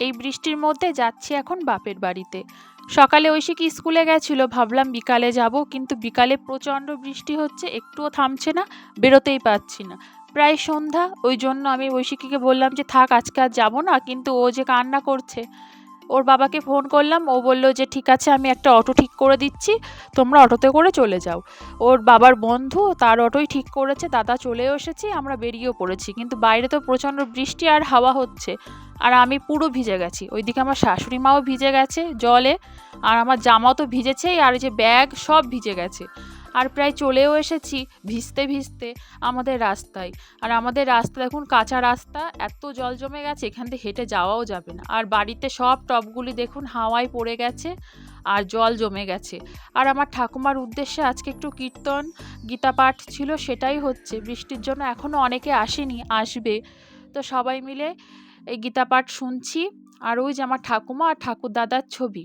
এই বৃষ্টির মধ্যে যাচ্ছি এখন বাপের বাড়িতে। সকালে ঐশিকি স্কুলে গেছিল, ভাবলাম বিকালে যাব, কিন্তু বিকালে প্রচণ্ড বৃষ্টি হচ্ছে, একটুও থামছে না, বেরোতেই পারছি না। প্রায় সন্ধ্যা, ওই জন্য আমি ঐশিকিকে বললাম যে থাক আজকে আর যাবো না, কিন্তু ও যে কান্না করছে। ওর বাবাকে ফোন করলাম, ও বলল যে ঠিক আছে আমি একটা অটো ঠিক করে দিচ্ছি, তোমরা অটোতে করে চলে যাও। ওর বাবার বন্ধু তার অটোই ঠিক করেছে, দাদা চলেও এসেছি, আমরা বেরিয়েও পড়েছি, কিন্তু বাইরে তো প্রচণ্ড বৃষ্টি আর হাওয়া হচ্ছে। আর আমি পুরো ভিজে গেছি, ওইদিকে আমার শাশুড়ি মাও ভিজে গেছে জলে, আর আমার জামাও তো ভিজেছেই, আর এই যে ব্যাগ সব ভিজে গেছে। আর প্রায় চলেও এসেছি ভিজতে ভিজতে আমাদের রাস্তায়। আর আমাদের রাস্তা দেখুন, কাঁচা রাস্তা, এত জল জমে গেছে এখান থেকে হেঁটে যাওয়াও যাবে না। আর বাড়িতে সব টবগুলি দেখুন হাওয়ায় পড়ে গেছে আর জল জমে গেছে। আর আমার ঠাকুমার উদ্দেশ্যে আজকে একটু কীর্তন গীতা পাঠ ছিল, সেটাই হচ্ছে। বৃষ্টির জন্য এখনও অনেকে আসেনি, আসবে। তো সবাই মিলে এই গীতা পাঠ শুনছি। আর ওই যে আমার ঠাকুমা আর ঠাকুর দাদার ছবি,